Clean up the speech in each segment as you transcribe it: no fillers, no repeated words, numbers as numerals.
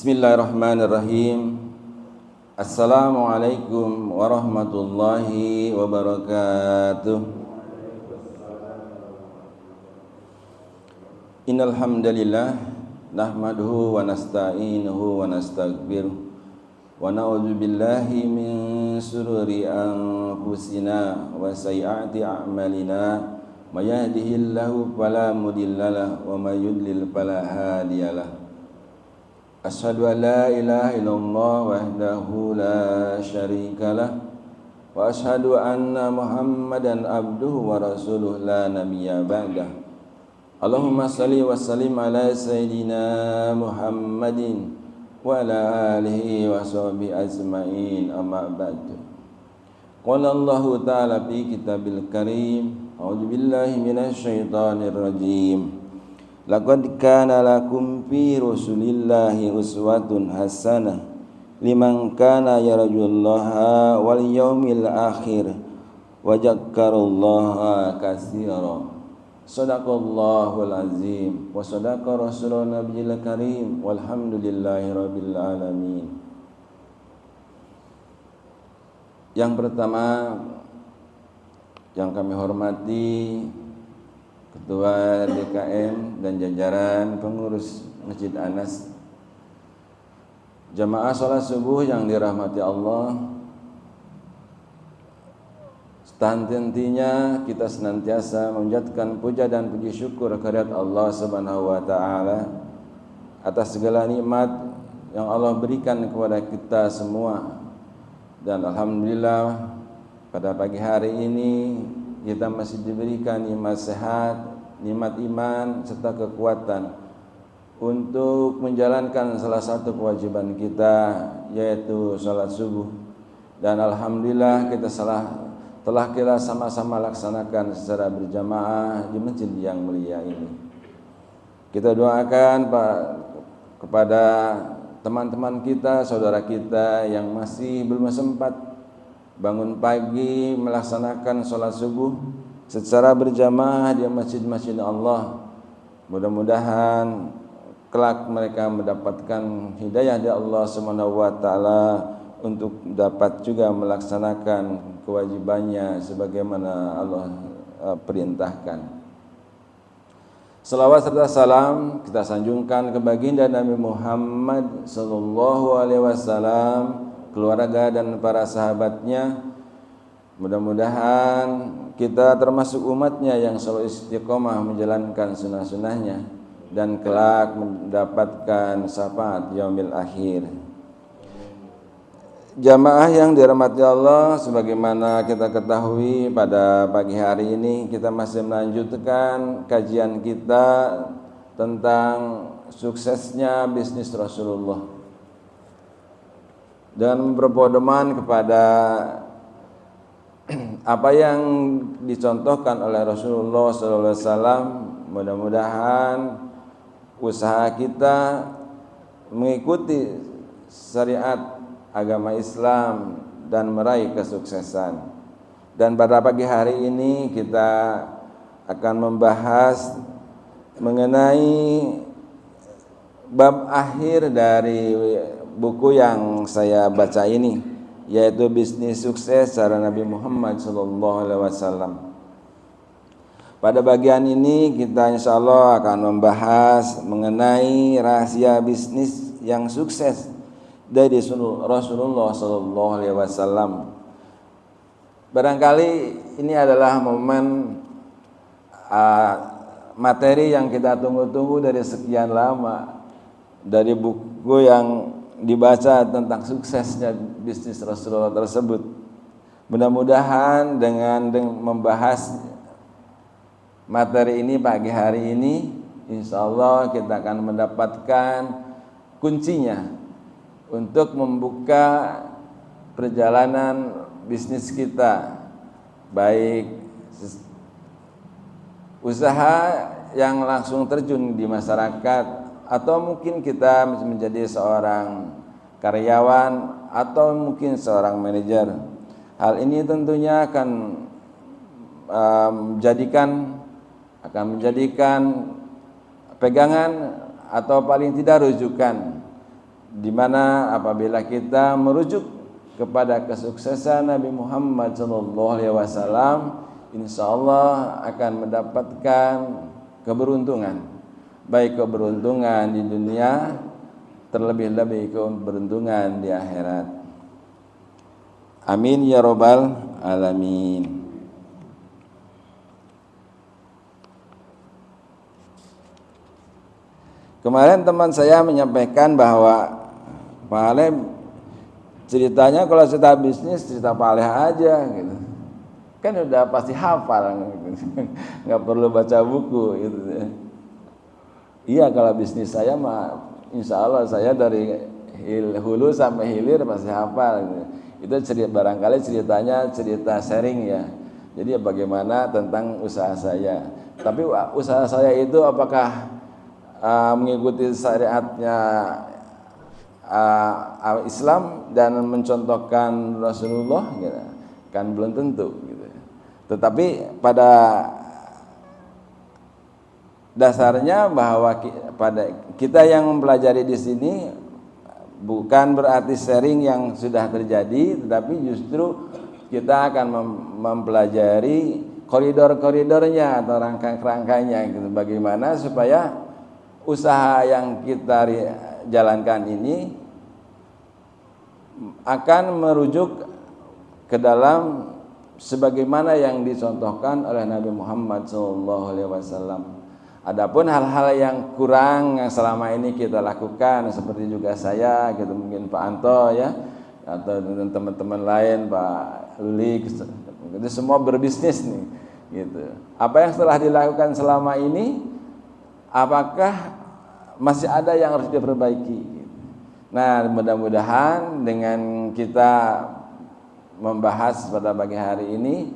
Bismillahirrahmanirrahim. Assalamualaikum warahmatullahi wabarakatuh. Innal hamdalillah nahmaduhu wa nasta'inuhu wa nastaghfiruh wa na'udzu billahi min shururi anfusina wa sayyiati a'malina may yahdihillahu fala mudhillalah wa may yudlil fala hadiyalah. Asyhadu an la ilaha illallah wahdahu la syarikalah wa asyhadu anna Muhammadan abduhu wa rasuluh la nabiyya ba'dah. Allahumma shalli wa sallim ala sayyidina Muhammadin wa ala alihi wa sahbihi ajma'in, amma ba'du. Qala Allahu ta'ala fi kitabil karim, a'udzu billahi minasy syaithanir rajim. Laqad kana lakum fi Rasulillahi uswatun hasanah liman kana yarjullaha wal yaumil akhir wa dzakarallaha katsira. Shadaqallahul azim wa shadaqa rasulun nabiyil karim walhamdulillahi rabbil alamin. Yang pertama yang kami hormati Ketua DKM dan jajaran pengurus Masjid Anas, jamaah salat subuh yang dirahmati Allah, tentunya kita senantiasa menjadikan puja dan puji syukur kehadirat Allah Subhanahu wa taala atas segala nikmat yang Allah berikan kepada kita semua. Dan alhamdulillah pada pagi hari ini kita masih diberikan nikmat sehat, nikmat iman serta kekuatan untuk menjalankan salah satu kewajiban kita, yaitu salat subuh. Dan alhamdulillah kita telah kita sama-sama laksanakan secara berjamaah di masjid yang mulia ini. Kita doakan kepada teman-teman kita, saudara kita yang masih belum sempat bangun pagi melaksanakan sholat subuh secara berjamaah di masjid-masjid Allah. Mudah-mudahan kelak mereka mendapatkan hidayah dari Allah Subhanahu wa taala untuk dapat juga melaksanakan kewajibannya sebagaimana Allah perintahkan. Salawat serta salam kita sanjungkan ke baginda Nabi Muhammad sallallahu alaihi wasallam, keluarga dan para sahabatnya. Mudah-mudahan kita termasuk umatnya yang selalu istiqomah menjalankan sunnah-sunnahnya dan kelak mendapatkan syafaat yaumil akhir. Jamaah yang dirahmati Allah, sebagaimana kita ketahui pada pagi hari ini kita masih melanjutkan kajian kita tentang suksesnya bisnis Rasulullah dan berpedoman kepada apa yang dicontohkan oleh Rasulullah SAW. Mudah-mudahan usaha kita mengikuti syariat agama Islam dan meraih kesuksesan. Dan pada pagi hari ini kita akan membahas mengenai bab akhir dari buku yang saya baca ini, yaitu bisnis sukses cara Nabi Muhammad SAW. Pada bagian ini kita insya Allah akan membahas mengenai rahasia bisnis yang sukses dari Rasulullah SAW. Barangkali ini adalah momen materi yang kita tunggu-tunggu dari sekian lama, dari buku yang dibaca tentang suksesnya bisnis Rasulullah tersebut. Mudah-mudahan dengan membahas materi ini pagi hari ini, insya Allah kita akan mendapatkan kuncinya untuk membuka perjalanan bisnis kita, baik usaha yang langsung terjun di masyarakat, atau mungkin kita menjadi seorang karyawan atau mungkin seorang manajer. Hal ini tentunya akan menjadikan pegangan atau paling tidak rujukan di mana apabila kita merujuk kepada kesuksesan Nabi Muhammad SAW, insya Allah akan mendapatkan keberuntungan, baik keberuntungan di dunia, terlebih-lebih keberuntungan di akhirat. Amin ya rabbal alamin. Kemarin teman saya menyampaikan bahwa Pak Aleh ceritanya kalau cerita bisnis cerita Pak Aleh aja gitu. Kan udah pasti hafal gitu. Nggak perlu baca buku gitu. Iya, kalau bisnis saya mah insya Allah saya dari hulu sampai hilir pasti hafal gitu. Itu cerita, barangkali ceritanya cerita sharing ya. Jadi bagaimana tentang usaha saya. Tapi usaha saya itu apakah mengikuti syariatnya Islam dan mencontohkan Rasulullah gitu. Kan belum tentu gitu. Tetapi pada dasarnya bahwa pada kita yang mempelajari di sini bukan berarti sharing yang sudah terjadi, tetapi justru kita akan mempelajari koridor-koridornya atau rangka-rangkanya gitu. Bagaimana supaya usaha yang kita jalankan ini akan merujuk ke dalam sebagaimana yang dicontohkan oleh Nabi Muhammad SAW. Adapun hal-hal yang kurang yang selama ini kita lakukan, seperti juga saya, gitu, mungkin Pak Anto ya, atau teman-teman lain, Pak Luli, itu semua berbisnis nih, gitu. Apa yang telah dilakukan selama ini, apakah masih ada yang harus diperbaiki? Nah, mudah-mudahan dengan kita membahas pada pagi hari ini,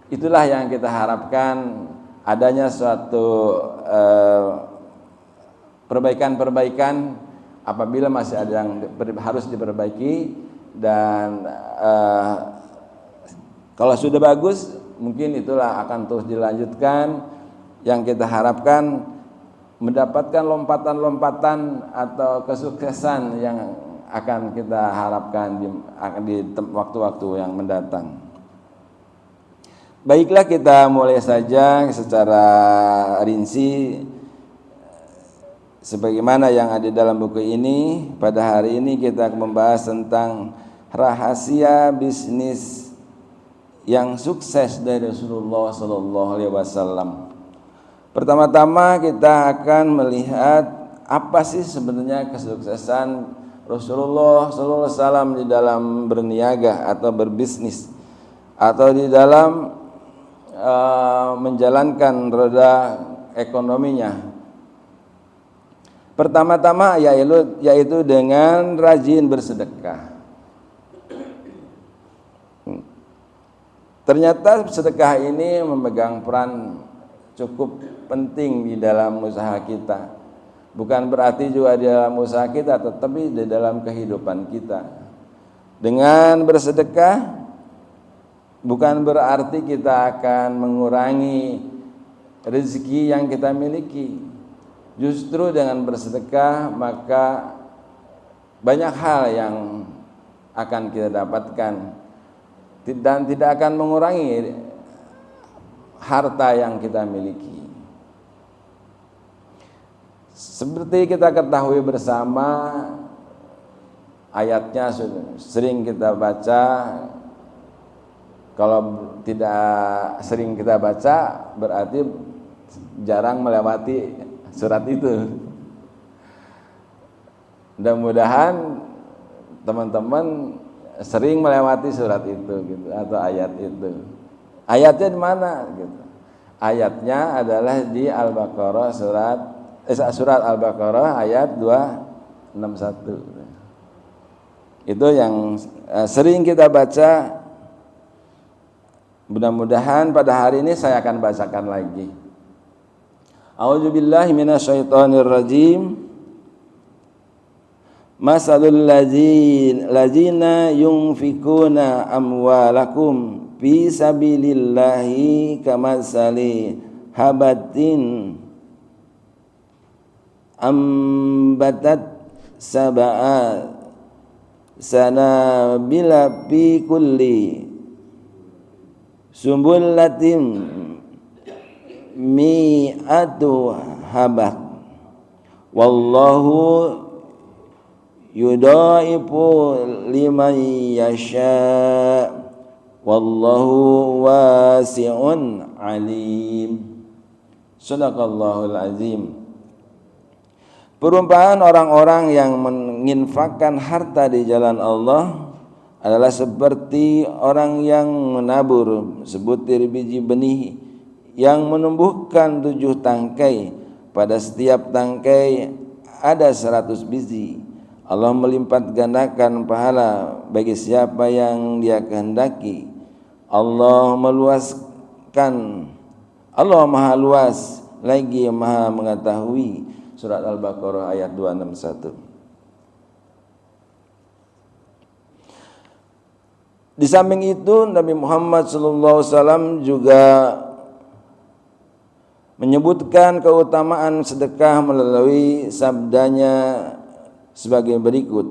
itulah yang kita harapkan, adanya suatu perbaikan-perbaikan apabila masih ada yang harus diperbaiki, dan kalau sudah bagus mungkin itulah akan terus dilanjutkan. Yang kita harapkan mendapatkan lompatan-lompatan atau kesuksesan yang akan kita harapkan di waktu-waktu yang mendatang. Baiklah, kita mulai saja secara rinci sebagaimana yang ada dalam buku ini. Pada hari ini kita akan membahas tentang rahasia bisnis yang sukses dari Rasulullah SAW. Pertama-tama kita akan melihat apa sih sebenarnya kesuksesan Rasulullah SAW di dalam berniaga atau berbisnis, atau di dalam menjalankan roda ekonominya. Pertama-tama yaitu dengan rajin bersedekah. Ternyata sedekah ini memegang peran cukup penting di dalam usaha kita. Bukan berarti juga di dalam usaha kita, tetapi di dalam kehidupan kita. Dengan bersedekah bukan berarti kita akan mengurangi rezeki yang kita miliki. Justru dengan bersedekah maka banyak hal yang akan kita dapatkan dan tidak akan mengurangi harta yang kita miliki. Seperti kita ketahui bersama, ayatnya sering kita baca. Kalau tidak sering kita baca, berarti jarang melewati surat itu. Mudah-mudahan teman-teman sering melewati surat itu gitu, atau ayat itu. Ayatnya di mana gitu? Ayatnya adalah di Al-Baqarah surat Al-Baqarah ayat 261. Itu yang sering kita baca. Mudah-mudahan pada hari ini saya akan bacakan lagi. A'udzubillahi minasyaitonir rajim. Masalul ladzina yunfikuna amwalakum fi sabilillahi kamasali habatin ambatat sab'a sanabila fi kulli sumbulatin mi'atu habah wallahu yudaifu liman yasha wallahu wasi'un alim. Shadaqallahul azim. Perumpamaan orang-orang yang menginfakkan harta di jalan Allah adalah seperti orang yang menabur sebutir biji benih yang menumbuhkan 7 tangkai. Pada setiap tangkai ada 100 biji. Allah melipat gandakan pahala bagi siapa yang Dia kehendaki. Allah Maha luas lagi Maha mengetahui. Surat Al-Baqarah ayat 261. Di samping itu Nabi Muhammad SAW juga menyebutkan keutamaan sedekah melalui sabdanya sebagai berikut.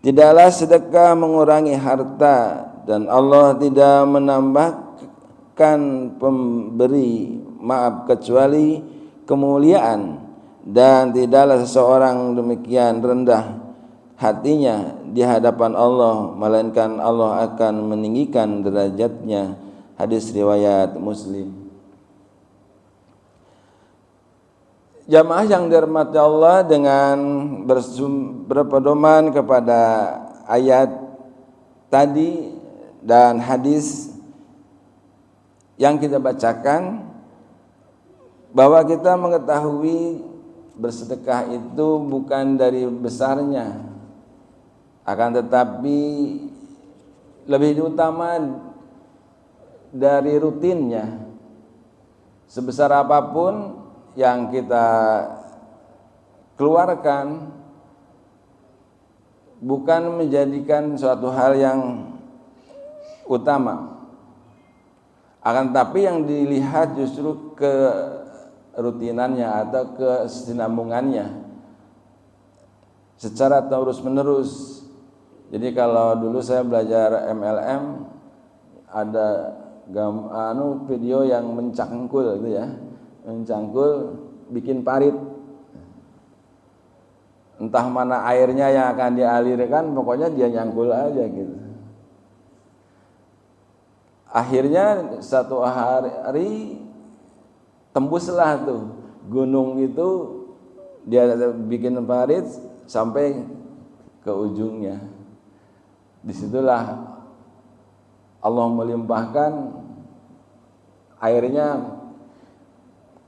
Tidaklah sedekah mengurangi harta dan Allah tidak menambahkan pemberi maaf kecuali kemuliaan, dan tidaklah seseorang demikian rendah hatinya di hadapan Allah melainkan Allah akan meninggikan derajatnya. Hadis riwayat Muslim. Jamaah yang dirahmati Allah, dengan berpedoman kepada ayat tadi dan hadis yang kita bacakan, bahwa kita mengetahui bersedekah itu bukan dari besarnya, akan tetapi lebih utama dari rutinnya. Sebesar apapun yang kita keluarkan bukan menjadikan suatu hal yang utama, akan tetapi yang dilihat justru kerutinannya atau kesinambungannya secara terus menerus. Jadi kalau dulu saya belajar MLM, ada video yang mencangkul itu ya, mencangkul bikin parit, entah mana airnya yang akan dialirkan, pokoknya dia nyangkul aja gitu. Akhirnya satu hari tembuslah tuh gunung itu, dia bikin parit sampai ke ujungnya. Disitulah Allah melimpahkan airnya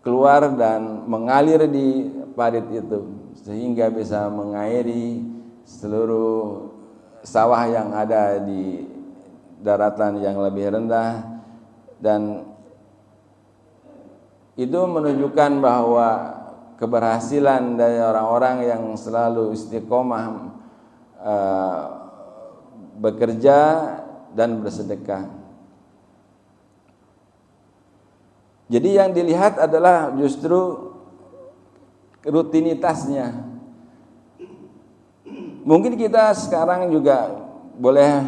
keluar dan mengalir di parit itu, sehingga bisa mengairi seluruh sawah yang ada di daratan yang lebih rendah. Dan itu menunjukkan bahwa keberhasilan dari orang-orang yang selalu istiqomah bekerja dan bersedekah. Jadi yang dilihat adalah justru rutinitasnya. Mungkin kita sekarang juga boleh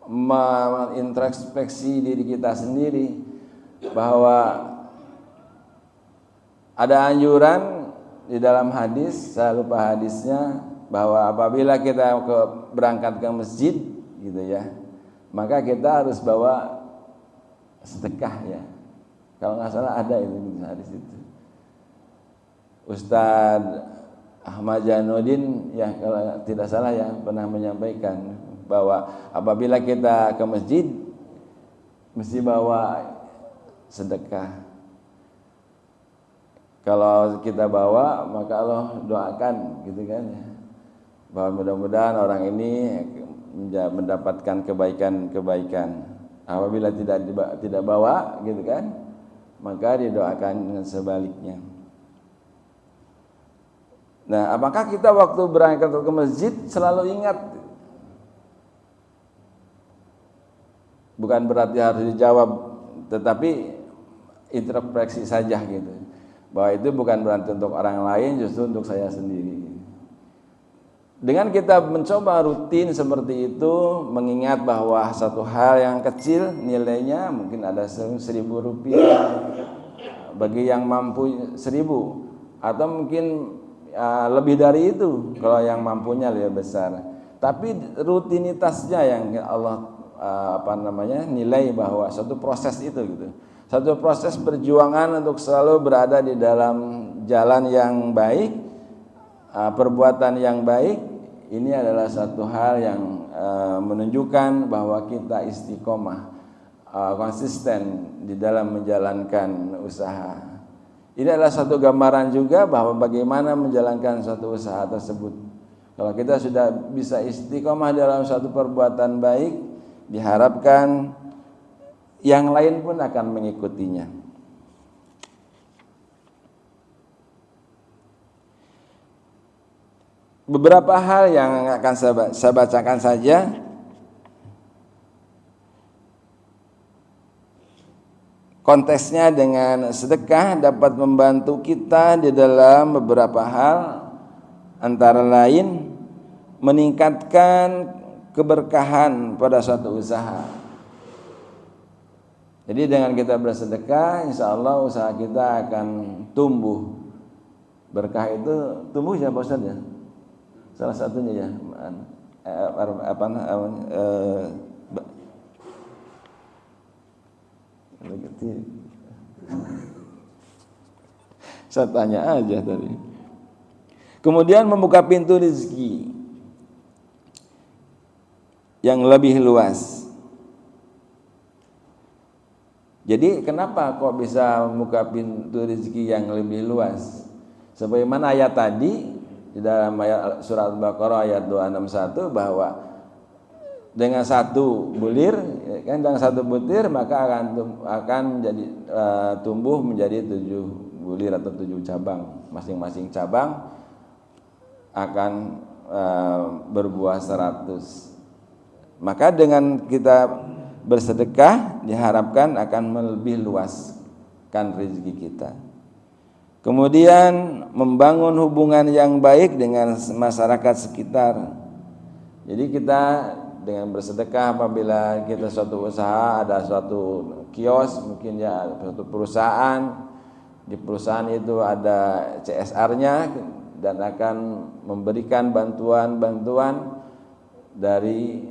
mengintrospeksi diri kita sendiri, bahwa ada anjuran di dalam hadis, saya lupa hadisnya, bahwa apabila kita berangkat ke masjid gitu ya, maka kita harus bawa sedekah ya. Kalau nggak salah ada itu hadis itu. Ustadz Ahmad Janudin ya, kalau tidak salah ya, pernah menyampaikan bahwa apabila kita ke masjid mesti bawa sedekah. Kalau kita bawa, maka Allah doakan gitu kan ya, bahwa mudah-mudahan orang ini mendapatkan kebaikan-kebaikan. Apabila tidak bawa gitu kan, maka didoakan dengan sebaliknya. Nah, apakah kita waktu berangkat ke masjid selalu ingat? Bukan berarti harus dijawab, tetapi introspeksi saja gitu, bahwa itu bukan berarti untuk orang lain, justru untuk saya sendiri. Dengan kita mencoba rutin seperti itu, mengingat bahwa satu hal yang kecil nilainya mungkin ada 1.000 rupiah bagi yang mampu 1.000, atau mungkin lebih dari itu kalau yang mampunya lebih besar. Tapi rutinitasnya yang Allah nilai bahwa satu proses itu gitu. Satu proses perjuangan untuk selalu berada di dalam jalan yang baik, perbuatan yang baik. Ini adalah satu hal yang menunjukkan bahwa kita istiqomah, konsisten di dalam menjalankan usaha. Ini adalah satu gambaran juga bahwa bagaimana menjalankan suatu usaha tersebut. Kalau kita sudah bisa istiqomah dalam suatu perbuatan baik, diharapkan yang lain pun akan mengikutinya. Beberapa hal yang akan saya bacakan saja. Konteksnya dengan sedekah dapat membantu kita di dalam beberapa hal, antara lain meningkatkan keberkahan pada suatu usaha. Jadi dengan kita bersedekah, insya Allah usaha kita akan tumbuh. Berkah itu tumbuh ya Pak Ustadz ya? Salah satunya ya, saya tanya aja tadi. Kemudian membuka pintu rezeki yang lebih luas. Jadi kenapa kok bisa membuka pintu rezeki yang lebih luas? Sebagaimana ayat tadi di dalam ayat surat Al-Baqarah ayat 261 bahwa dengan satu bulir, kan dengan satu butir maka akan menjadi tumbuh menjadi 7 bulir atau 7 cabang. Masing-masing cabang akan berbuah 100. Maka dengan kita bersedekah diharapkan akan lebih luaskan rezeki kita. Kemudian membangun hubungan yang baik dengan masyarakat sekitar. Jadi kita dengan bersedekah, apabila kita suatu usaha, ada suatu kios, mungkin ya suatu perusahaan, di perusahaan itu ada CSR-nya dan akan memberikan bantuan-bantuan dari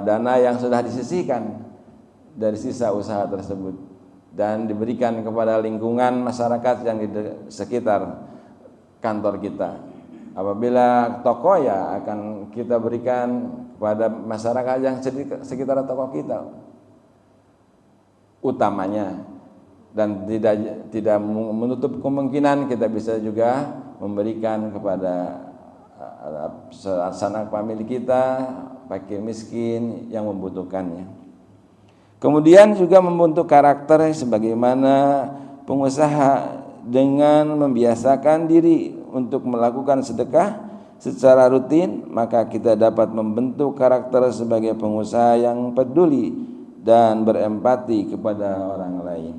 dana yang sudah disisihkan dari sisa usaha tersebut, dan diberikan kepada lingkungan masyarakat yang di sekitar kantor kita. Apabila toko, ya akan kita berikan kepada masyarakat yang sekitar toko kita utamanya, dan tidak menutup kemungkinan kita bisa juga memberikan kepada sanak famili kita, fakir miskin yang membutuhkannya. Kemudian juga membentuk karakter sebagaimana pengusaha dengan membiasakan diri untuk melakukan sedekah secara rutin, maka kita dapat membentuk karakter sebagai pengusaha yang peduli dan berempati kepada orang lain.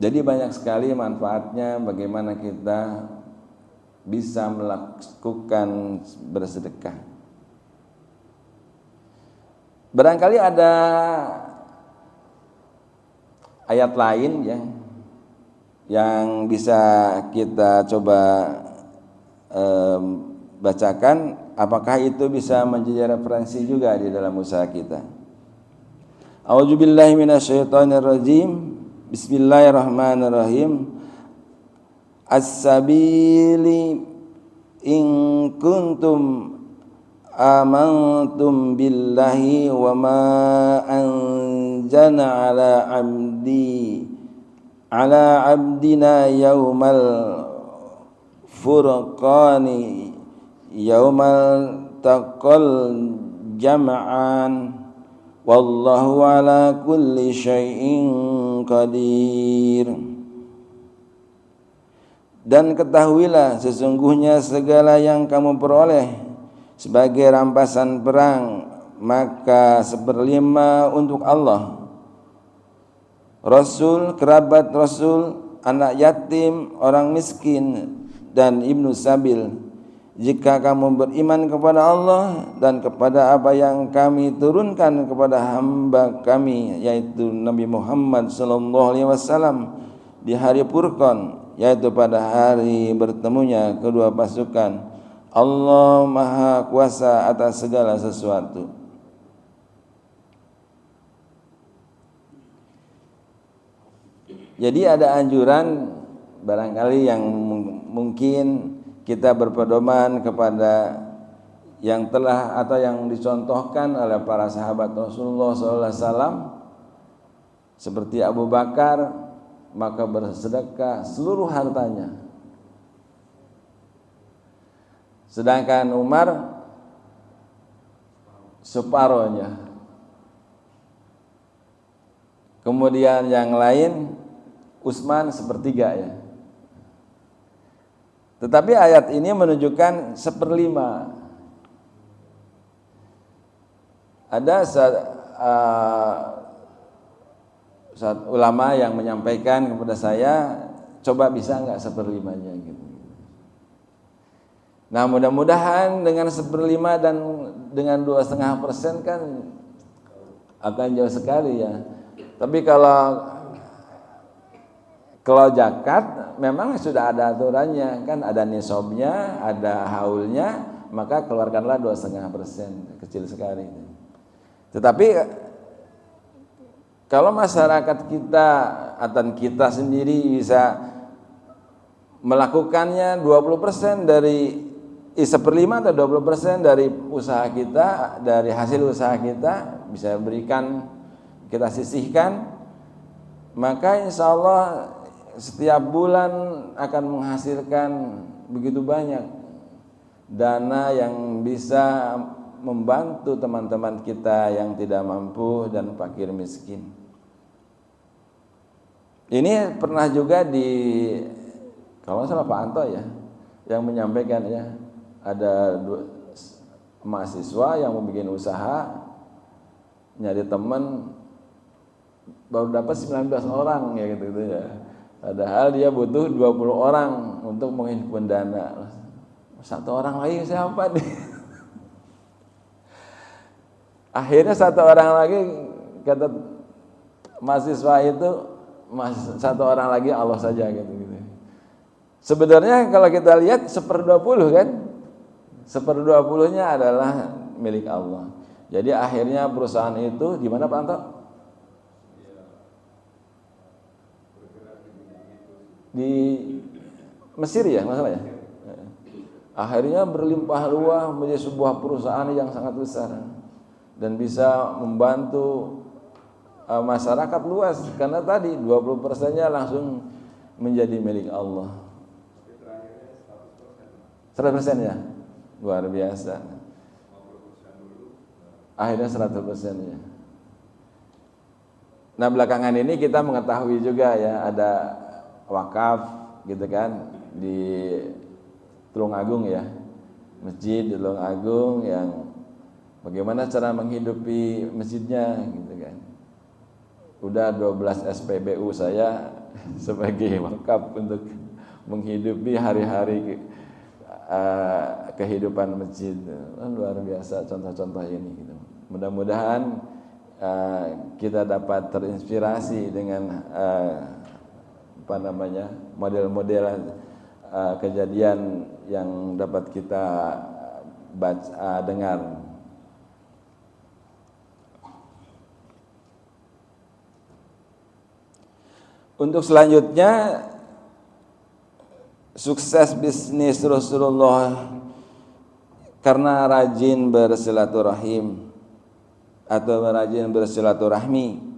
Jadi banyak sekali manfaatnya bagaimana kita bisa melakukan bersedekah. Barangkali ada ayat lain yang bisa kita coba bacakan, apakah itu bisa menjadi referensi juga di dalam usaha kita. A'udzubillahi minasyaitonirrajim. Bismillahirrahmanirrahim. As-sabili in kuntum amantum billahi wa ma anzalna ala abdina yaumal furqani yaumal taqal jam'an wallahu ala kulli syai'in qadir. Dan ketahuilah sesungguhnya segala yang kamu peroleh sebagai rampasan perang, maka 1/5 untuk Allah, Rasul, kerabat Rasul, anak yatim, orang miskin, dan ibnu sabil. Jika kamu beriman kepada Allah dan kepada apa yang kami turunkan kepada hamba kami, yaitu Nabi Muhammad sallallahu alaihi wasallam, di hari Furqan, yaitu pada hari bertemunya kedua pasukan, Allah Maha Kuasa atas segala sesuatu. Jadi ada anjuran barangkali yang mungkin kita berpedoman kepada yang telah atau yang dicontohkan oleh para sahabat Rasulullah SAW, seperti Abu Bakar, maka bersedekah seluruh hartanya. Sedangkan Umar separohnya. Kemudian yang lain Utsman sepertiga ya. Tetapi ayat ini menunjukkan 1/5. Ada saat ulama yang menyampaikan kepada saya, coba bisa nggak 1/5-nya gitu. Nah, mudah-mudahan dengan 1/5 dan dengan 2,5% kan akan jauh sekali ya. Tapi kalau zakat memang sudah ada aturannya, kan ada nisabnya, ada haulnya, maka keluarkanlah 2,5%, kecil sekali. Tetapi kalau masyarakat kita atau kita sendiri bisa melakukannya 20% dari 1/5 atau 20% dari usaha kita, dari hasil usaha kita bisa berikan, kita sisihkan, maka insya Allah setiap bulan akan menghasilkan begitu banyak dana yang bisa membantu teman-teman kita yang tidak mampu dan fakir miskin. Ini pernah juga kalau salah Pak Anto ya, yang menyampaikan ya, ada mahasiswa yang mau bikin usaha, nyari teman, baru dapat 19 orang ya gitu ya. Padahal dia butuh 20 orang untuk menghidupkan dana. Satu orang lagi siapa nih? Akhirnya satu orang lagi, kata mahasiswa itu, satu orang lagi Allah saja gitu. Sebenarnya kalau kita lihat 1/20 kan, 1/20-nya adalah milik Allah. Jadi akhirnya perusahaan itu di mana Pak Anto? Di Mesir ya masalah ya. Akhirnya berlimpah ruah menjadi sebuah perusahaan yang sangat besar dan bisa membantu masyarakat luas, karena tadi 20%-nya langsung menjadi milik Allah. 100% ya, luar biasa. Akhirnya 100% ya. Nah, belakangan ini kita mengetahui juga ya, ada wakaf gitu kan di Tulungagung ya, masjid di Tulungagung yang bagaimana cara menghidupi masjidnya gitu kan. Udah 12 SPBU saya sebagai wakaf untuk menghidupi hari-hari kehidupan masjid. Luar biasa contoh-contoh ini gitu. Mudah-mudahan kita dapat terinspirasi dengan model-model kejadian yang dapat kita dengar. Untuk selanjutnya, sukses bisnis Rasulullah karena rajin bersilaturahim atau rajin bersilaturahmi.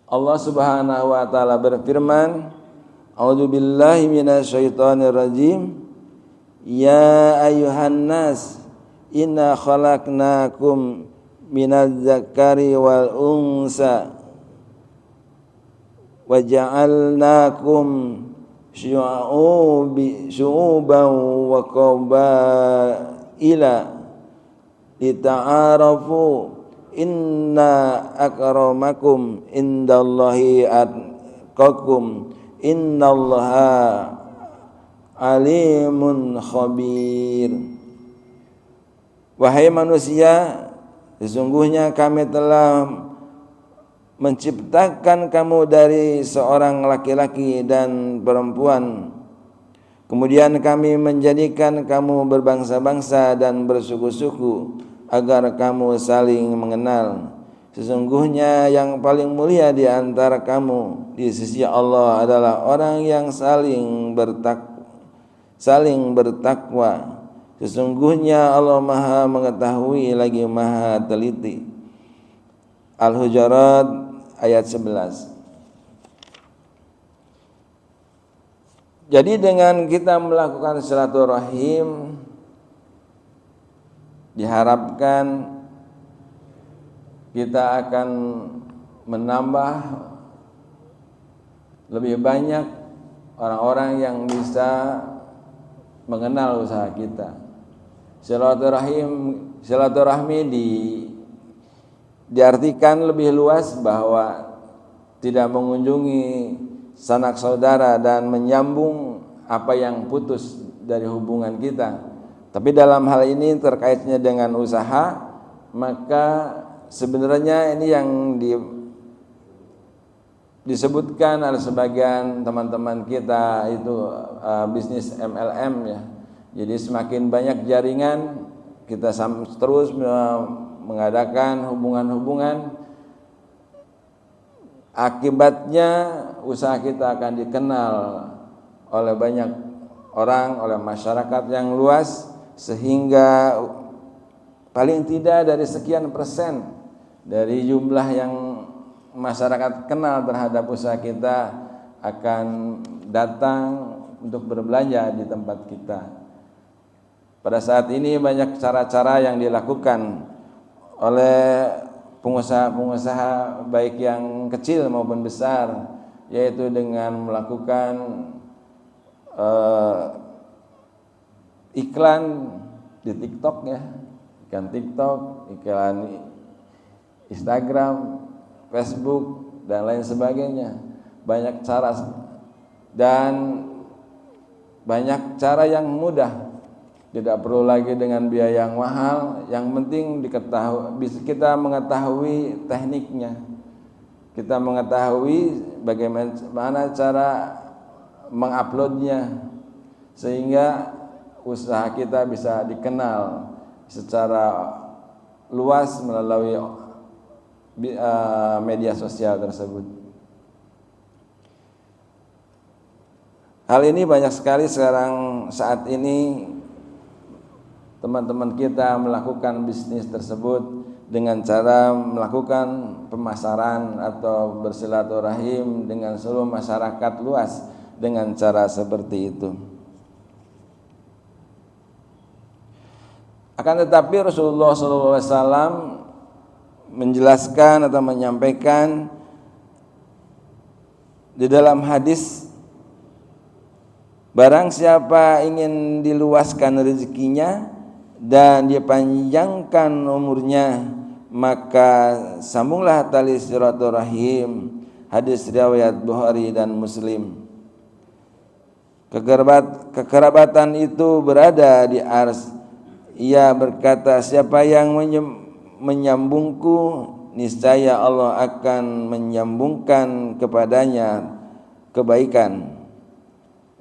Allah Subhanahu wa taala berfirman, A'udzu billahi minasyaitonir rajim. Ya ayyuhan nas, inna khalaqnakum minaz zakari wal unsa wa ja'alnakum syu'uban wa qabaila lita'arafu inna akramakum indallahi atqakum innallaha alimun khabir. Wahai manusia, sesungguhnya kami telah menciptakan kamu dari seorang laki-laki dan perempuan. Kemudian kami menjadikan kamu berbangsa-bangsa dan bersuku-suku agar kamu saling mengenal. Sesungguhnya yang paling mulia di antara kamu di sisi Allah adalah orang yang saling bertakwa. Sesungguhnya Allah Maha mengetahui lagi Maha teliti. Al-Hujurat ayat 11. Jadi dengan kita melakukan silaturahim diharapkan kita akan menambah lebih banyak orang-orang yang bisa mengenal usaha kita. Silaturahmi diartikan lebih luas bahwa tidak mengunjungi sanak saudara dan menyambung apa yang putus dari hubungan kita. Tapi dalam hal ini terkaitnya dengan usaha, maka sebenarnya ini yang disebutkan oleh sebagian teman-teman kita itu bisnis MLM ya. Jadi semakin banyak jaringan, kita terus mengadakan hubungan-hubungan, akibatnya usaha kita akan dikenal oleh banyak orang, oleh masyarakat yang luas, sehingga paling tidak dari sekian persen dari jumlah yang masyarakat kenal terhadap usaha kita akan datang untuk berbelanja di tempat kita. Pada saat ini banyak cara-cara yang dilakukan oleh pengusaha-pengusaha baik yang kecil maupun besar, yaitu dengan melakukan iklan di TikTok ya, iklan TikTok, iklan Instagram, Facebook dan lain sebagainya. Banyak cara dan banyak cara yang mudah. Tidak perlu lagi dengan biaya yang mahal. Yang penting kita mengetahui tekniknya. Kita mengetahui bagaimana cara menguploadnya sehingga usaha kita bisa dikenal secara luas melalui media sosial tersebut. Hal ini banyak sekali sekarang saat ini teman-teman kita melakukan bisnis tersebut dengan cara melakukan pemasaran atau bersilaturahim dengan seluruh masyarakat luas dengan cara seperti itu. Akan tetapi Rasulullah SAW menjelaskan atau menyampaikan di dalam hadis, barang siapa ingin diluaskan rezekinya dan dipanjangkan umurnya, maka sambunglah tali silaturahim. Hadis riwayat Bukhari dan Muslim. Kekerabatan itu berada di ars. Ia berkata, siapa yang menyambungku, niscaya Allah akan menyambungkan kepadanya kebaikan.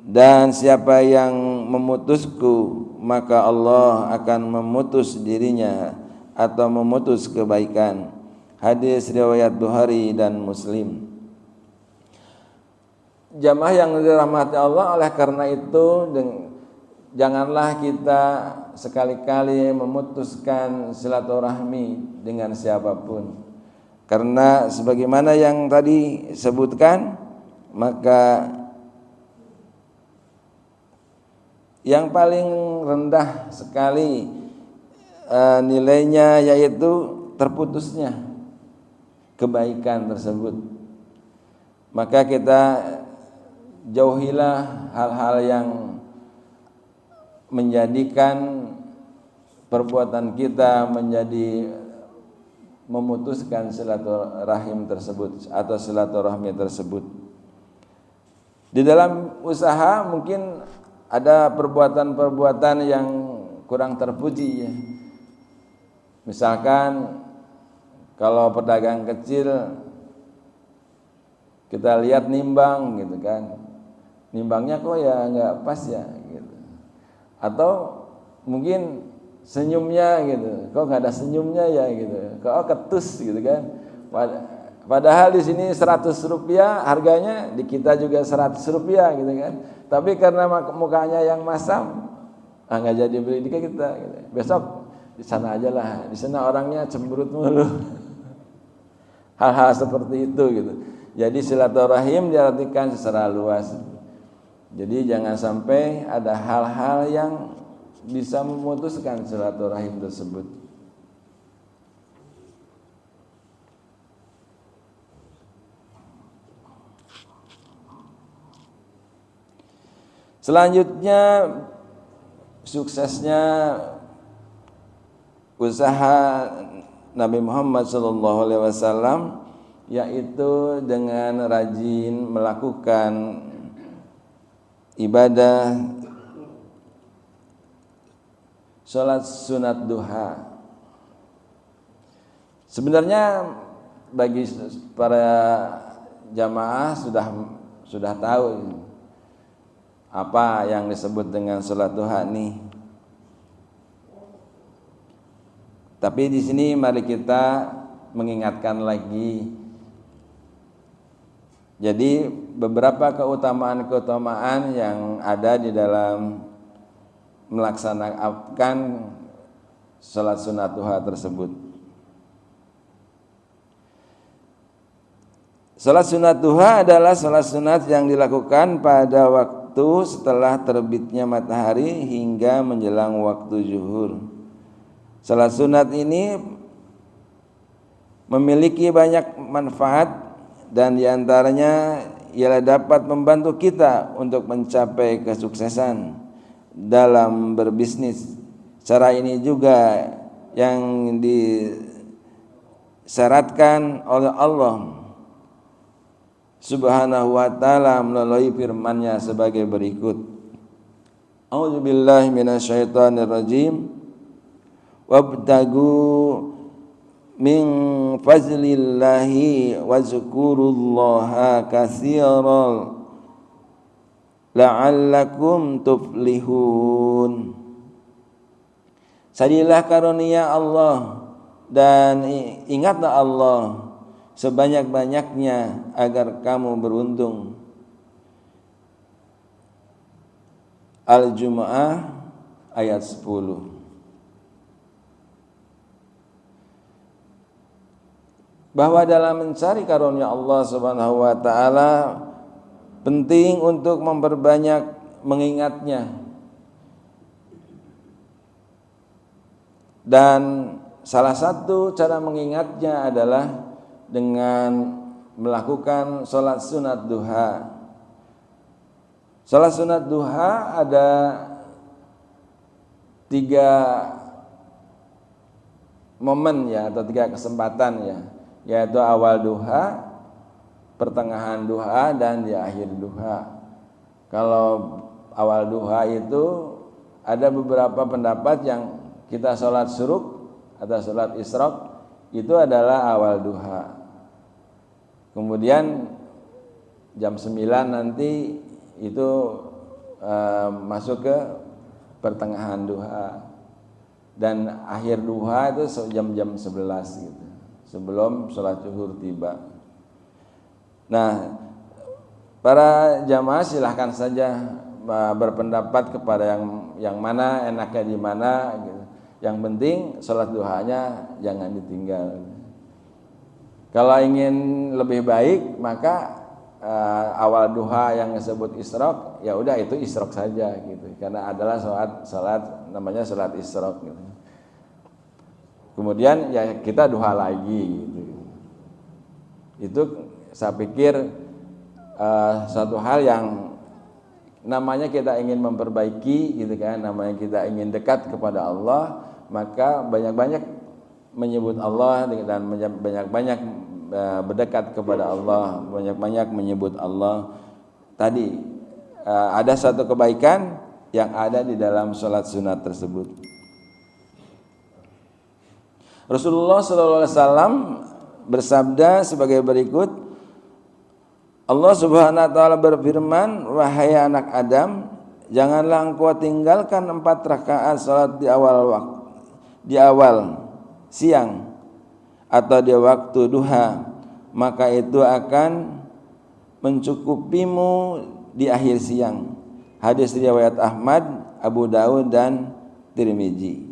Dan siapa yang memutusku, maka Allah akan memutus dirinya atau memutus kebaikan. Hadis riwayat Bukhari dan Muslim. Jamaah yang dirahmati Allah, oleh karena itu janganlah kita sekali-kali memutuskan silaturahmi dengan siapapun. Karena sebagaimana yang tadi sebutkan, maka yang paling rendah sekali nilainya yaitu terputusnya kebaikan tersebut. Maka kita jauhilah hal-hal yang menjadikan perbuatan kita menjadi memutuskan silaturahim tersebut atau silaturahmi tersebut. Di dalam usaha mungkin ada perbuatan-perbuatan yang kurang terpuji ya. Misalkan kalau pedagang kecil kita lihat nimbang gitu kan, nimbangnya kok ya nggak pas ya gitu. Atau mungkin senyumnya gitu, kok nggak ada senyumnya ya gitu, kok ketus gitu kan. Padahal di sini 100 rupiah harganya, di kita juga 100 rupiah gitu kan. Tapi karena mukanya yang masam, nggak jadi beli di kita. Gitu. Besok di sana aja lah, di sana orangnya cemberut mulu. Hal-hal seperti itu gitu. Jadi silaturahim diartikan secara luas. Jadi jangan sampai ada hal-hal yang bisa memutuskan silaturahim tersebut. Selanjutnya suksesnya usaha Nabi Muhammad SAW yaitu dengan rajin melakukan ibadah sholat sunat duha. Sebenarnya bagi para jamaah sudah tahu apa yang disebut dengan sholat duha nih. Tapi di sini mari kita mengingatkan lagi. Jadi beberapa keutamaan-keutamaan yang ada di dalam melaksanakan sholat sunat duha tersebut. Sholat sunat duha adalah sholat sunat yang dilakukan pada waktu setelah terbitnya matahari hingga menjelang waktu zuhur. Sholat sunat ini memiliki banyak manfaat dan diantaranya ialah dapat membantu kita untuk mencapai kesuksesan dalam berbisnis. Cara ini juga yang disyaratkan oleh Allah Subhanahu wa ta'ala melalui firman-Nya sebagai berikut. A'udzubillahi minasyaitonirrajim. Wabtagu min fazlillahi wazkurullaha katsiran la'allakum tuflihun. Carilah karunia Allah dan ingatlah Allah sebanyak-banyaknya agar kamu beruntung. Al-Jumu'ah ayat 10. Bahwa dalam mencari karunia Allah Subhanahu wa ta'ala penting untuk memperbanyak mengingatnya. Dan salah satu cara mengingatnya adalah dengan melakukan sholat sunat duha. Sholat sunat duha ada 3 momen ya, atau 3 kesempatan ya, yaitu awal duha, pertengahan duha, dan di akhir duha. Kalau awal duha itu ada beberapa pendapat yang kita sholat syuruk atau sholat isyraq itu adalah awal duha. Kemudian jam 9 nanti itu masuk ke pertengahan duha, dan akhir duha itu jam-jam 11 gitu, sebelum sholat zuhur tiba. Nah, para jamaah silahkan saja berpendapat kepada yang mana enaknya di mana gitu. Yang penting sholat duhanya jangan ditinggal. Kalau ingin lebih baik maka awal duha yang disebut isyraq, ya udah itu isyraq saja gitu, karena adalah salat namanya salat isyraq gitu. Kemudian ya kita duha lagi gitu. Itu saya pikir suatu hal yang namanya kita ingin memperbaiki gitu kan, namanya kita ingin dekat kepada Allah, maka banyak-banyak menyebut Allah dan banyak-banyak berdekat kepada Allah, banyak-banyak menyebut Allah. Tadi ada satu kebaikan yang ada di dalam sholat sunat tersebut. Rasulullah SAW bersabda sebagai berikut, Allah Subhanahu wa taala berfirman, wahai anak Adam, janganlah engkau tinggalkan 4 rakaat salat di awal siang atau di waktu duha, maka itu akan mencukupimu di akhir siang. Hadis riwayat Ahmad, Abu Daud dan Tirmizi.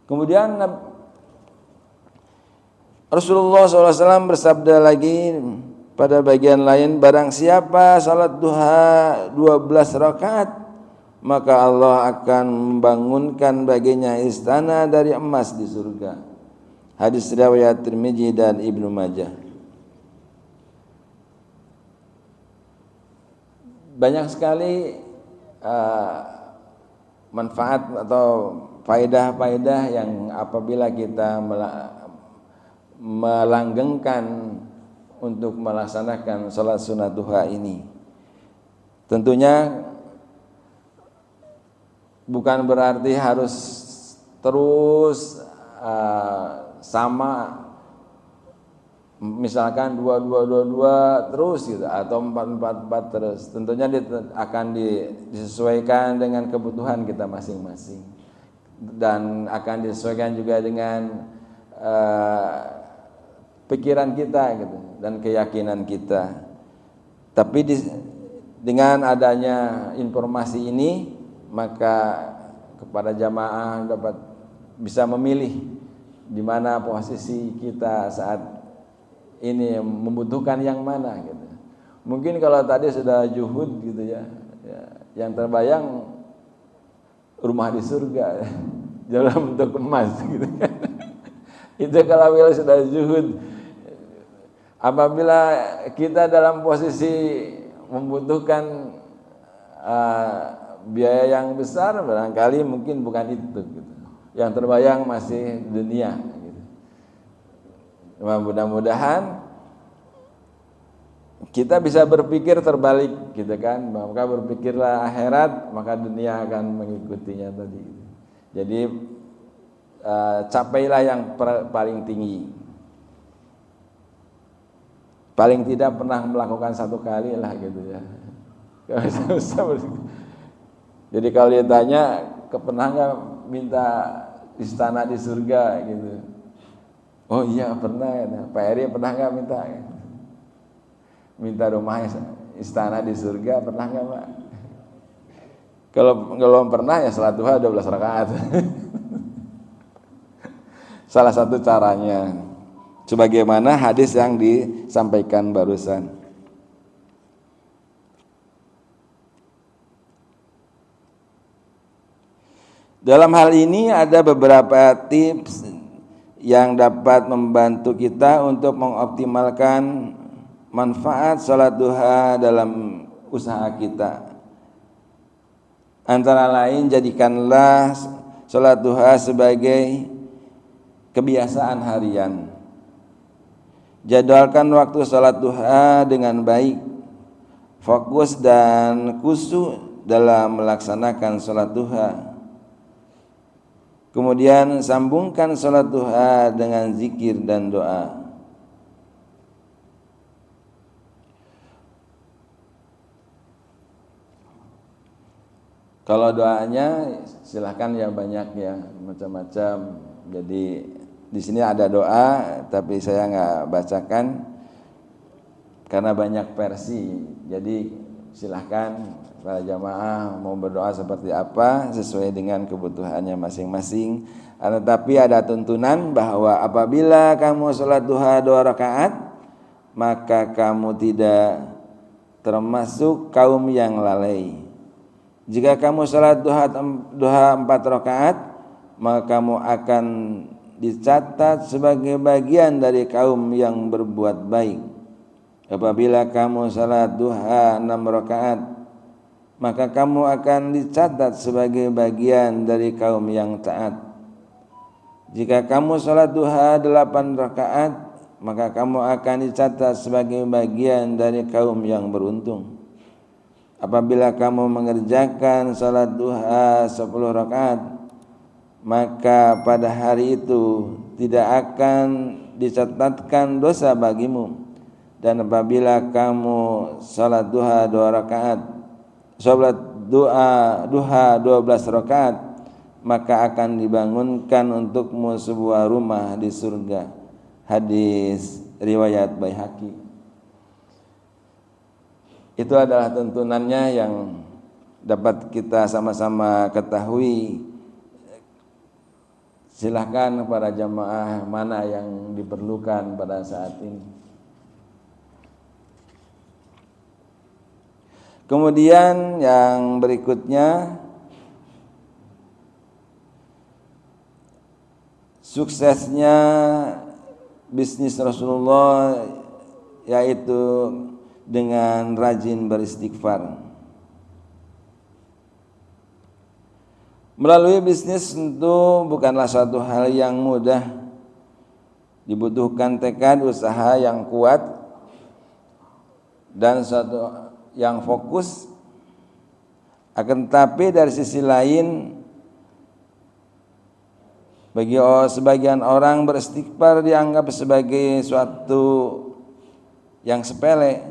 Kemudian Rasulullah SAW bersabda lagi pada bagian lain, barang siapa salat duha 12 rakaat, maka Allah akan membangunkan baginya istana dari emas di surga. Hadis riwayat Tirmizi dan Ibnu Majah. Banyak sekali manfaat atau faedah-faedah yang apabila kita melanggengkan untuk melaksanakan salat sunat duha ini. Tentunya bukan berarti harus terus sama, misalkan 22 terus gitu atau 4 terus. Tentunya akan disesuaikan dengan kebutuhan kita masing-masing dan akan disesuaikan juga dengan pikiran kita gitu dan keyakinan kita. Tapi dengan adanya informasi ini, maka kepada jamaah dapat bisa memilih di mana posisi kita saat ini membutuhkan yang mana gitu. Mungkin kalau tadi sudah juhud gitu ya, yang terbayang rumah di surga dalam bentuk emas gitu. Itu kalau sudah zuhud. Apabila kita dalam posisi membutuhkan biaya yang besar, barangkali mungkin bukan itu gitu. Yang terbayang masih dunia gitu. Mudah-mudahan kita bisa berpikir terbalik gitu kan, maka berpikirlah akhirat, maka dunia akan mengikutinya tadi. Jadi capailah yang paling tinggi. Paling tidak pernah melakukan 1 kali lah gitu ya. Jadi kalau ditanya, pernah nggak minta istana di surga gitu? Oh iya pernah ya. Pak Eri pernah nggak minta rumah istana di surga, pernah nggak Pak? Kalau pernah ya salat duha 12 rakaat. Salah satu caranya, sebagaimana hadis yang disampaikan barusan. Dalam hal ini ada beberapa tips yang dapat membantu kita untuk mengoptimalkan manfaat salat duha dalam usaha kita. Antara lain, jadikanlah salat duha sebagai kebiasaan harian. Jadwalkan waktu salat duha dengan baik. Fokus dan khusyuk dalam melaksanakan salat duha. Kemudian sambungkan salat duha dengan zikir dan doa. Kalau doanya silahkan ya banyak ya, macam-macam. Jadi di sini ada doa, tapi saya nggak bacakan karena banyak versi. Jadi silahkan para jamaah mau berdoa seperti apa sesuai dengan kebutuhannya masing-masing. Tetapi ada tuntunan bahwa apabila kamu sholat duha 2 rakaat, maka kamu tidak termasuk kaum yang lalai. Jika kamu sholat duha 4 rakaat, maka kamu akan dicatat sebagai bagian dari kaum yang berbuat baik. Apabila kamu sholat duha 6 rakaat, maka kamu akan dicatat sebagai bagian dari kaum yang taat. Jika kamu salat duha 8 rakaat, maka kamu akan dicatat sebagai bagian dari kaum yang beruntung. Apabila kamu mengerjakan salat duha 10 rakaat, maka pada hari itu tidak akan dicatatkan dosa bagimu. Dan apabila kamu salat duha 2 rakaat, salat duha 12 rakaat, maka akan dibangunkan untukmu sebuah rumah di surga. Hadis riwayat Baihaqi. Itu adalah tuntunannya yang dapat kita sama-sama ketahui. Silahkan para jamaah mana yang diperlukan pada saat ini. Kemudian yang berikutnya, suksesnya bisnis Rasulullah yaitu dengan rajin beristighfar. Melalui bisnis tentu bukanlah suatu hal yang mudah. Dibutuhkan tekad, usaha yang kuat, dan suatu yang fokus. Akan tetapi dari sisi lain, bagi sebagian orang beristighfar dianggap sebagai suatu yang sepele.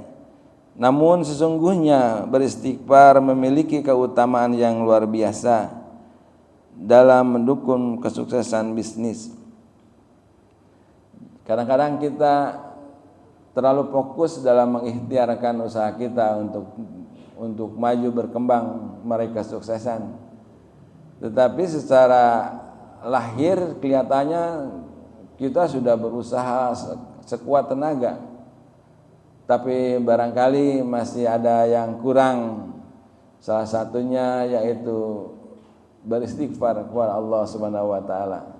Namun sesungguhnya beristighfar memiliki keutamaan yang luar biasa dalam mendukung kesuksesan bisnis. Kadang-kadang kita terlalu fokus dalam mengikhtiarkan usaha kita untuk maju berkembang meraih kesuksesan. Tetapi secara lahir kelihatannya kita sudah berusaha sekuat tenaga. Tapi barangkali masih ada yang kurang. Salah satunya yaitu beristighfar kepada Allah Subhanahu wa taala.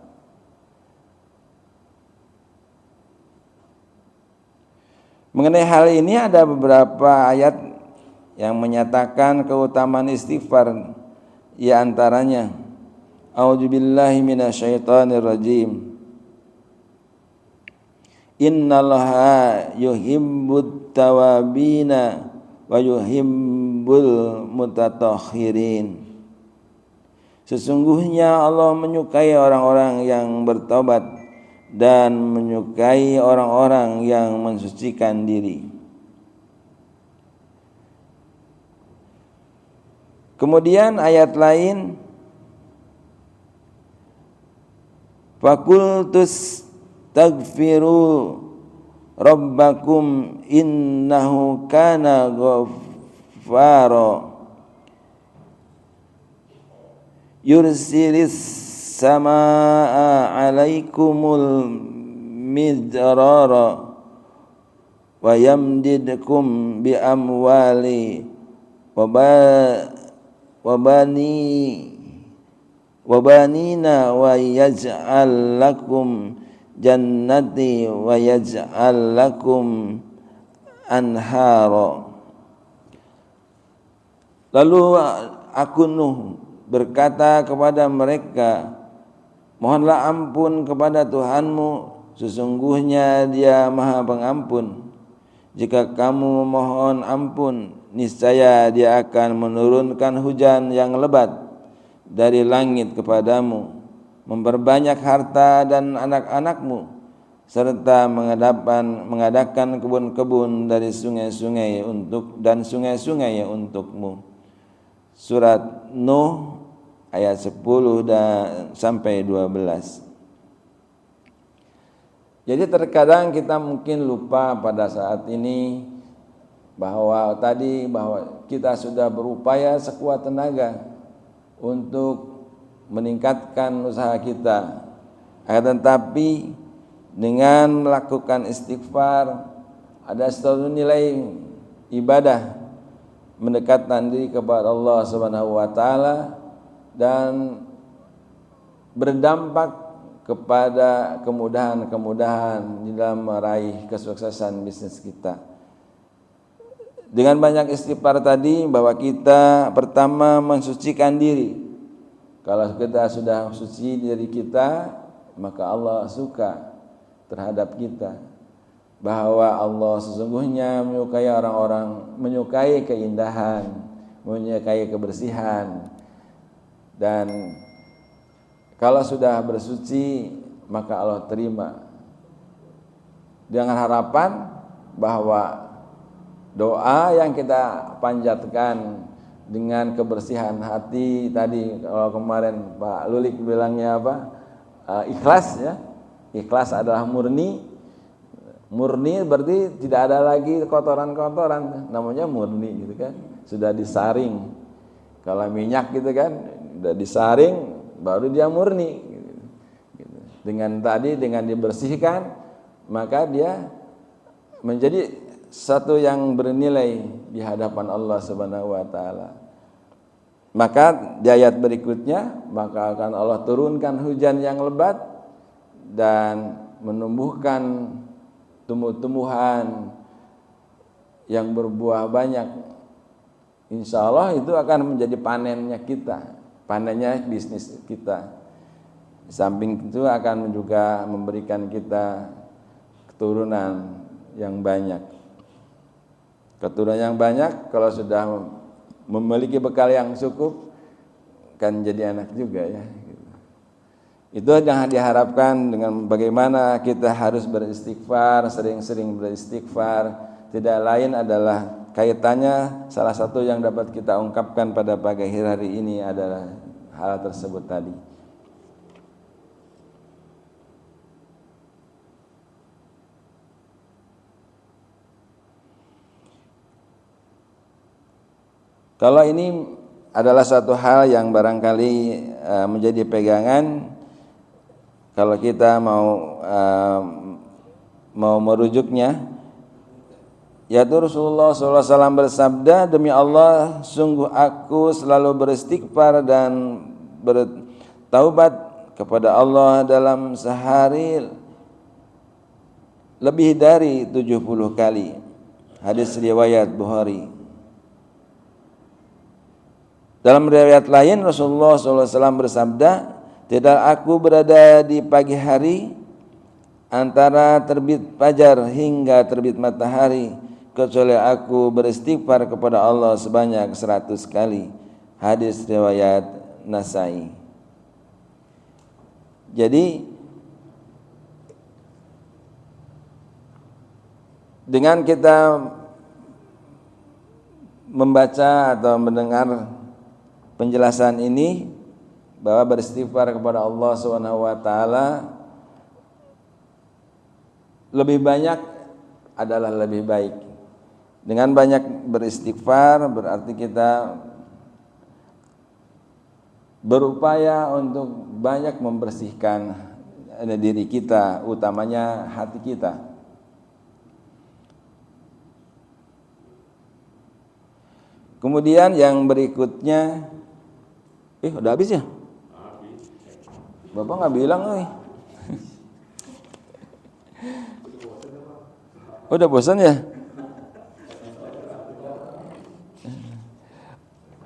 Mengenai hal ini ada beberapa ayat yang menyatakan keutamaan istighfar. Di antaranya, A'udzubillahi minasyaitonirrajim. Innallaha yuhibbut tawabina wa yuhibbul mutatahhirin. Sesungguhnya Allah menyukai orang-orang yang bertobat dan menyukai orang-orang yang mensucikan diri. Kemudian ayat lain, Fakultus tagfiru rabbakum innahu kana ghaffara yursilis samaa alaikumul midrara wa yamdidkum bi amwali wa banina wa yaj'al lakum jannati wa yaj'al lakum anhara. Lalu aku Nuh berkata kepada mereka, mohonlah ampun kepada Tuhanmu, sesungguhnya Dia Maha Pengampun. Jika kamu memohon ampun, niscaya Dia akan menurunkan hujan yang lebat dari langit kepadamu, memperbanyak harta dan anak-anakmu, serta mengadakan kebun-kebun dari sungai-sungai sungai-sungai untukmu. Surat Nuh ayat 10 dan sampai 12. Jadi terkadang kita mungkin lupa pada saat ini bahwa kita sudah berupaya sekuat tenaga untuk meningkatkan usaha kita. Akan tetapi dengan melakukan istighfar ada suatu nilai ibadah, mendekatkan diri kepada Allah Subhanahu wa taala dan berdampak kepada kemudahan-kemudahan di dalam meraih kesuksesan bisnis kita. Dengan banyak istighfar tadi, bahwa kita pertama mensucikan diri. Kalau kita sudah suci diri kita, maka Allah suka terhadap kita. Bahwa Allah sesungguhnya menyukai orang-orang, menyukai keindahan, menyukai kebersihan. Dan kalau sudah bersuci maka Allah terima, dengan harapan bahwa doa yang kita panjatkan dengan kebersihan hati tadi, kalau kemarin Pak Lulik bilangnya apa, ikhlas ya, ikhlas adalah murni. Murni berarti tidak ada lagi kotoran-kotoran, namanya murni gitu kan, sudah disaring. Kalau minyak gitu kan, sudah disaring baru dia murni. Dengan dibersihkan, maka dia menjadi satu yang bernilai di hadapan Allah Subhanahu wa taala. Maka di ayat berikutnya, maka akan Allah turunkan hujan yang lebat dan menumbuhkan tumbuh-tumbuhan yang berbuah banyak. Insya Allah itu akan menjadi panennya kita, panennya bisnis kita. Di samping itu akan juga memberikan kita keturunan yang banyak. Keturunan yang banyak kalau sudah memiliki bekal yang cukup kan jadi anak juga ya. Itu yang diharapkan dengan bagaimana kita harus beristighfar, sering-sering beristighfar. Tidak lain adalah kaitannya, salah satu yang dapat kita ungkapkan pada pagi hari ini adalah hal tersebut tadi. Kalau ini adalah satu hal yang barangkali menjadi pegangan, kalau kita mau merujuknya, yaitu Rasulullah SAW bersabda, demi Allah, sungguh aku selalu beristighfar dan bertaubat kepada Allah dalam sehari lebih dari 70 kali. Hadis riwayat Bukhari. Dalam riwayat lain Rasulullah SAW bersabda, tidak aku berada di pagi hari antara terbit fajar hingga terbit matahari kecuali aku beristighfar kepada Allah sebanyak 100 kali. Hadis riwayat Nasai. Jadi dengan kita membaca atau mendengar penjelasan ini, bahwa beristighfar kepada Allah Subhanahu wa taala lebih banyak adalah lebih baik. Dengan banyak beristighfar berarti kita berupaya untuk banyak membersihkan diri kita, utamanya hati kita. Kemudian yang berikutnya, udah habis ya? Bapak nggak bilang nih. Udah bosan ya?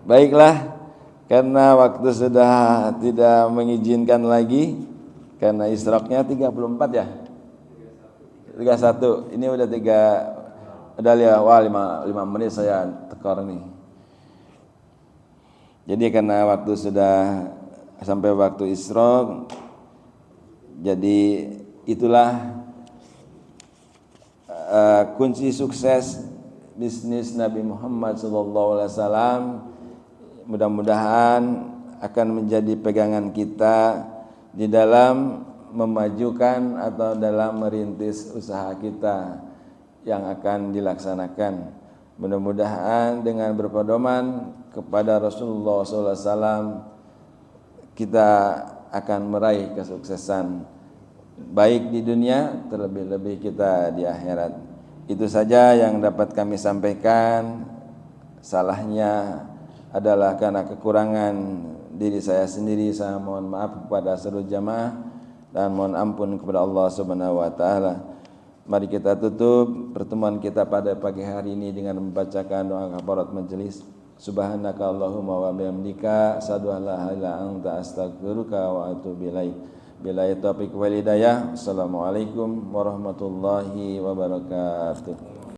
Baiklah, karena waktu sudah tidak mengizinkan lagi, karena isyraqnya 34 ya? 31. Ini udah 5 menit saya tekor nih. Jadi karena waktu sudah sampai waktu Isra, jadi itulah kunci sukses bisnis Nabi Muhammad SAW. Mudah-mudahan akan menjadi pegangan kita di dalam memajukan atau dalam merintis usaha kita yang akan dilaksanakan. Mudah-mudahan dengan berpedoman kepada Rasulullah SAW kita akan meraih kesuksesan baik di dunia, terlebih-lebih kita di akhirat. Itu saja yang dapat kami sampaikan. Salahnya adalah karena kekurangan diri saya sendiri. Saya mohon maaf kepada seluruh jamaah dan mohon ampun kepada Allah Subhanahu wa taala. Mari kita tutup pertemuan kita pada pagi hari ini dengan membacakan doa kafarat majelis. Subhanaka Allahumma wa bihamdika asyhadu an la ilaha illa anta astaghfiruka wa atubu ilaik. Billahi taufiq wal hidayah. Assalamualaikum warahmatullahi wabarakatuh.